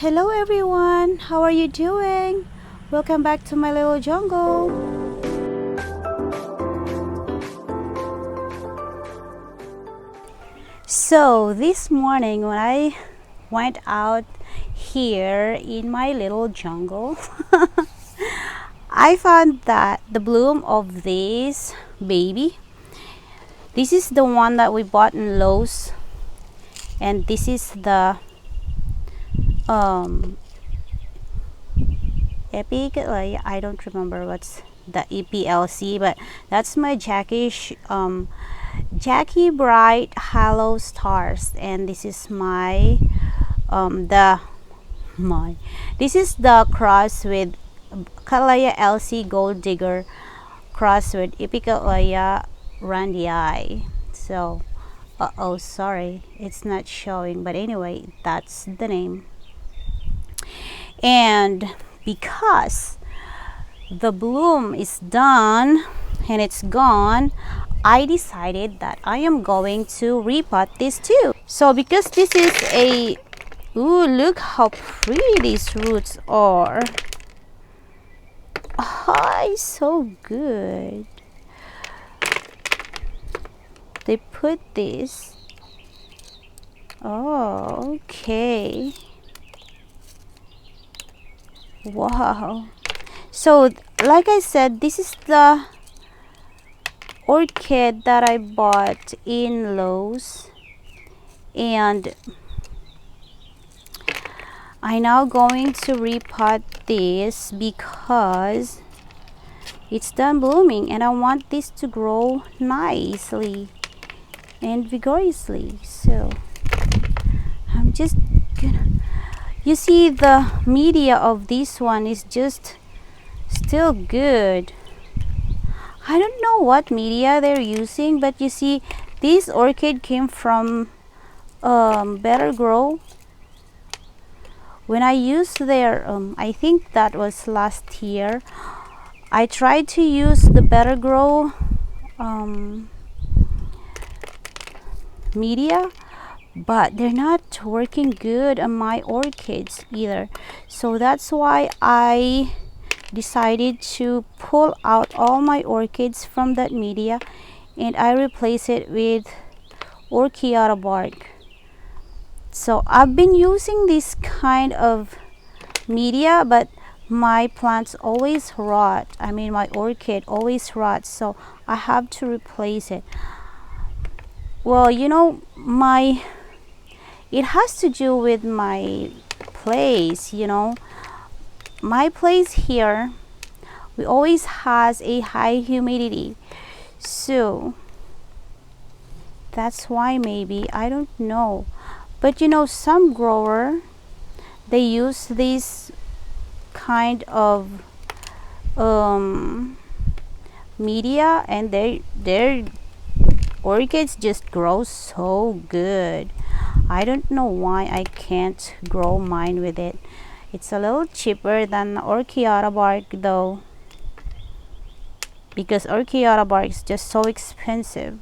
Hello everyone, how are you doing? Welcome back to my little jungle. So this morning when I went out here in my little jungle, I found that the bloom of this baby, this is the one that we bought in Lowe's, and this is the Epic, I don't remember what's the EPLC, but that's my Jackie Bright Hollow Stars, and this is this is the cross with Kalaya LC Gold Digger cross with Epicalaya Randii. So sorry, it's not showing, but anyway, that's the name. And because the bloom is done and it's gone, I decided that I am going to repot this too. So because this is a, ooh, look how pretty these roots are. Oh, so good. They put this. Oh, okay. Wow. So like I said, this is the orchid that I bought in Lowe's, and I'm now going to repot this because it's done blooming and I want this to grow nicely and vigorously. So I'm just gonna, you see, the media of this one is just still good. I don't know what media they're using, but you see, this orchid came from Better Grow. When I used their, I think that was last year, I tried to use the Better Grow media, but they're not working good on my orchids either. So that's why I decided to pull out all my orchids from that media and I replace it with Orchiata bark. So I've been using this kind of media, but my plants always rot. I mean, my orchid always rots, so I have to replace it. Well, you know, it has to do with my place, you know. My place here, we always has a high humidity, so that's why, maybe, I don't know. But you know, some grower, they use this kind of media and their orchids just grow so good. I don't know why I can't grow mine with it. It's a little cheaper than Orchiata bark though, because Orchiata bark is just so expensive.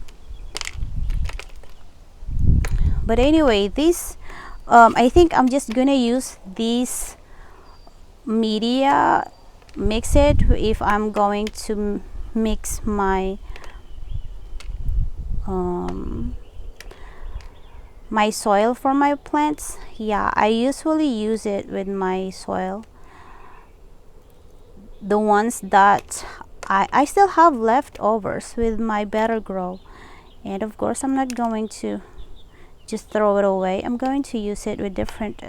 But anyway, this I think I'm just gonna use this media, mix it if I'm going to mix my my soil for my plants. Yeah, I usually use it with my soil, the ones that I still have leftovers with my Better Grow. And of course, I'm not going to just throw it away. I'm going to use it with different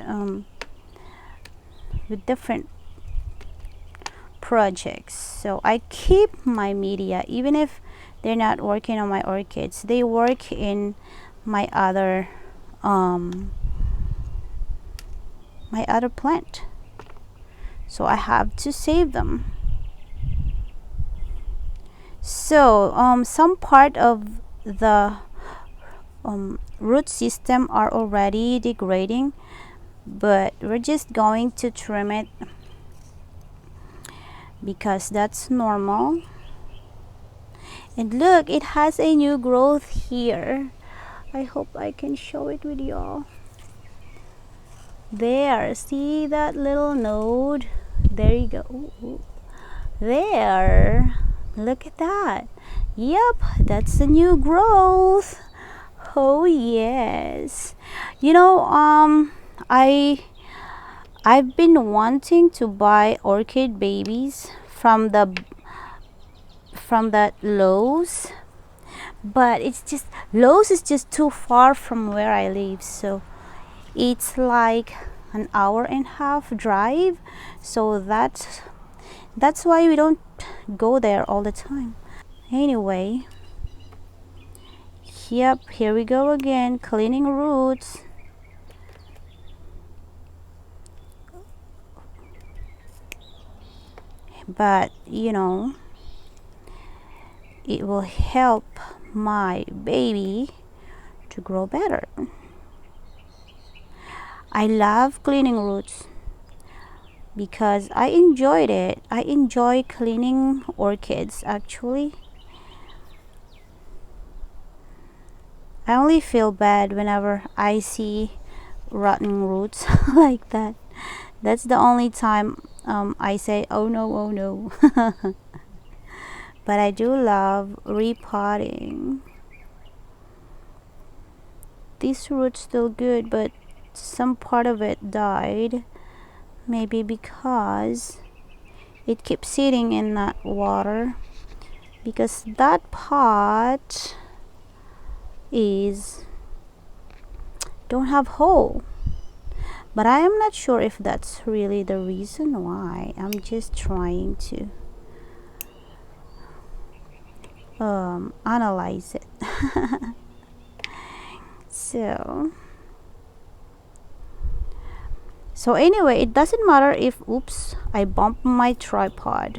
projects. So I keep my media even if they're not working on my orchids. They work in my other plant, so I have to save them. So some part of the root system are already degrading, but we're just going to trim it because that's normal. And look, it has a new growth here. I hope I can show it with y'all. There, see that little node? There you go. Ooh, ooh. There, look at that. Yep, that's a new growth. Oh yes. You know, I've been wanting to buy orchid babies from that Lowe's, but it's just Lowe's is just too far from where I live, so it's like an hour and a half drive. So that's why we don't go there all the time. Anyway, yep, here we go again, cleaning roots. But you know, it will help my baby to grow better. I love cleaning roots because I enjoyed it. I enjoy cleaning orchids actually. I only feel bad whenever I see rotten roots like that. That's the only time I say, oh no, oh no. But I do love repotting. This root's still good, but some part of it died. Maybe because it keeps sitting in that water. Because that pot don't have hole. But I am not sure if that's really the reason why. I'm just trying to analyze it. So anyway, it doesn't matter if, oops, I bumped my tripod.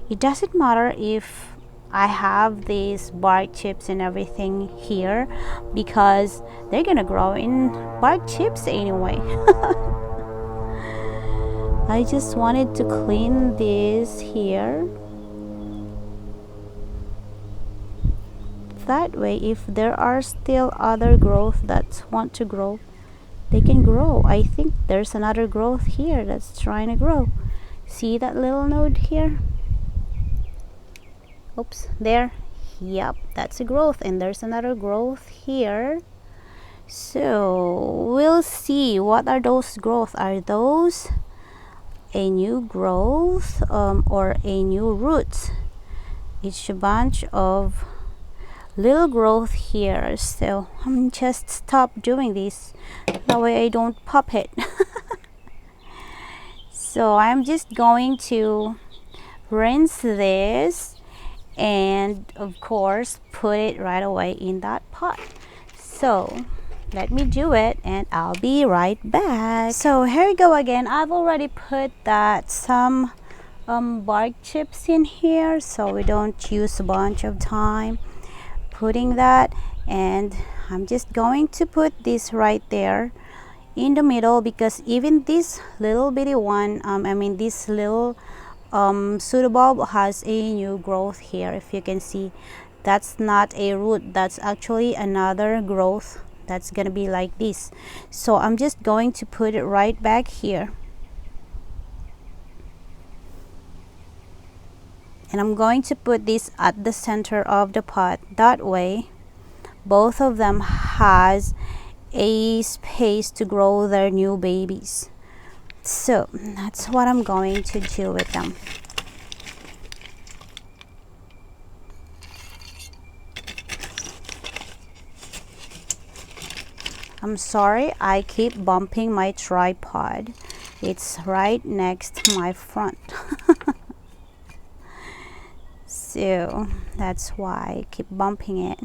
It doesn't matter if I have these bark chips and everything here, because they're gonna grow in bark chips anyway. I just wanted to clean this here. That way, if there are still other growth that want to grow, they can grow. I think there's another growth here that's trying to grow. See that little node here? Oops, there. Yep, that's a growth, and there's another growth here. So we'll see what are those growth. Are those a new growth or a new root? It's a bunch of little growth here. So I'm just stop doing this, that way I don't pop it. So I'm just going to rinse this and of course put it right away in that pot. So let me do it and I'll be right back. So here we go again. I've already put that some bark chips in here, so we don't use a bunch of time putting that. And I'm just going to put this right there in the middle, because even this little bitty one, this little pseudobulb has a new growth here. If you can see, that's not a root, that's actually another growth that's gonna be like this. So I'm just going to put it right back here, and I'm going to put this at the center of the pot. That way both of them has a space to grow their new babies. So that's what I'm going to do with them. I'm sorry, I keep bumping my tripod. It's right next to my front. So that's why I keep bumping it.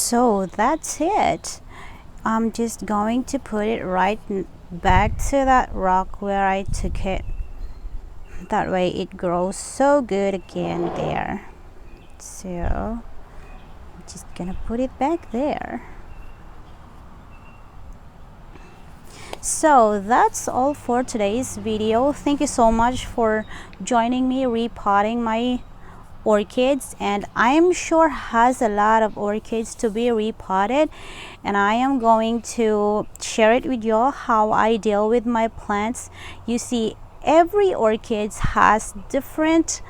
So that's it. I'm just going to put it right back to that rock where I took it. That way it grows so good again there. So I'm just gonna put it back there. So that's all for today's video. Thank you so much for joining me repotting my orchids, and I'm sure has a lot of orchids to be repotted, and I am going to share it with y'all how I deal with my plants. You see, every orchid has different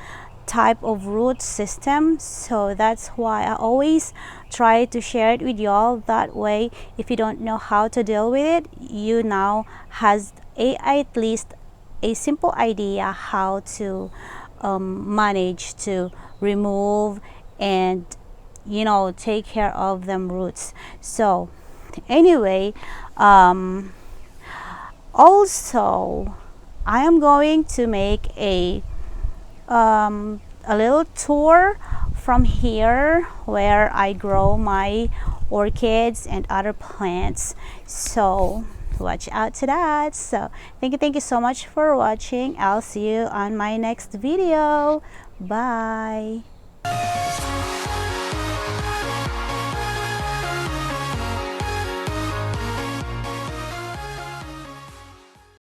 type of root system, so that's why I always try to share it with y'all. That way, if you don't know how to deal with it, you now has at least a simple idea how to manage to remove and take care of them roots. So anyway, also I am going to make a little tour from here where I grow my orchids and other plants, so watch out to that. So thank you so much for watching. I'll see you on my next video. Bye.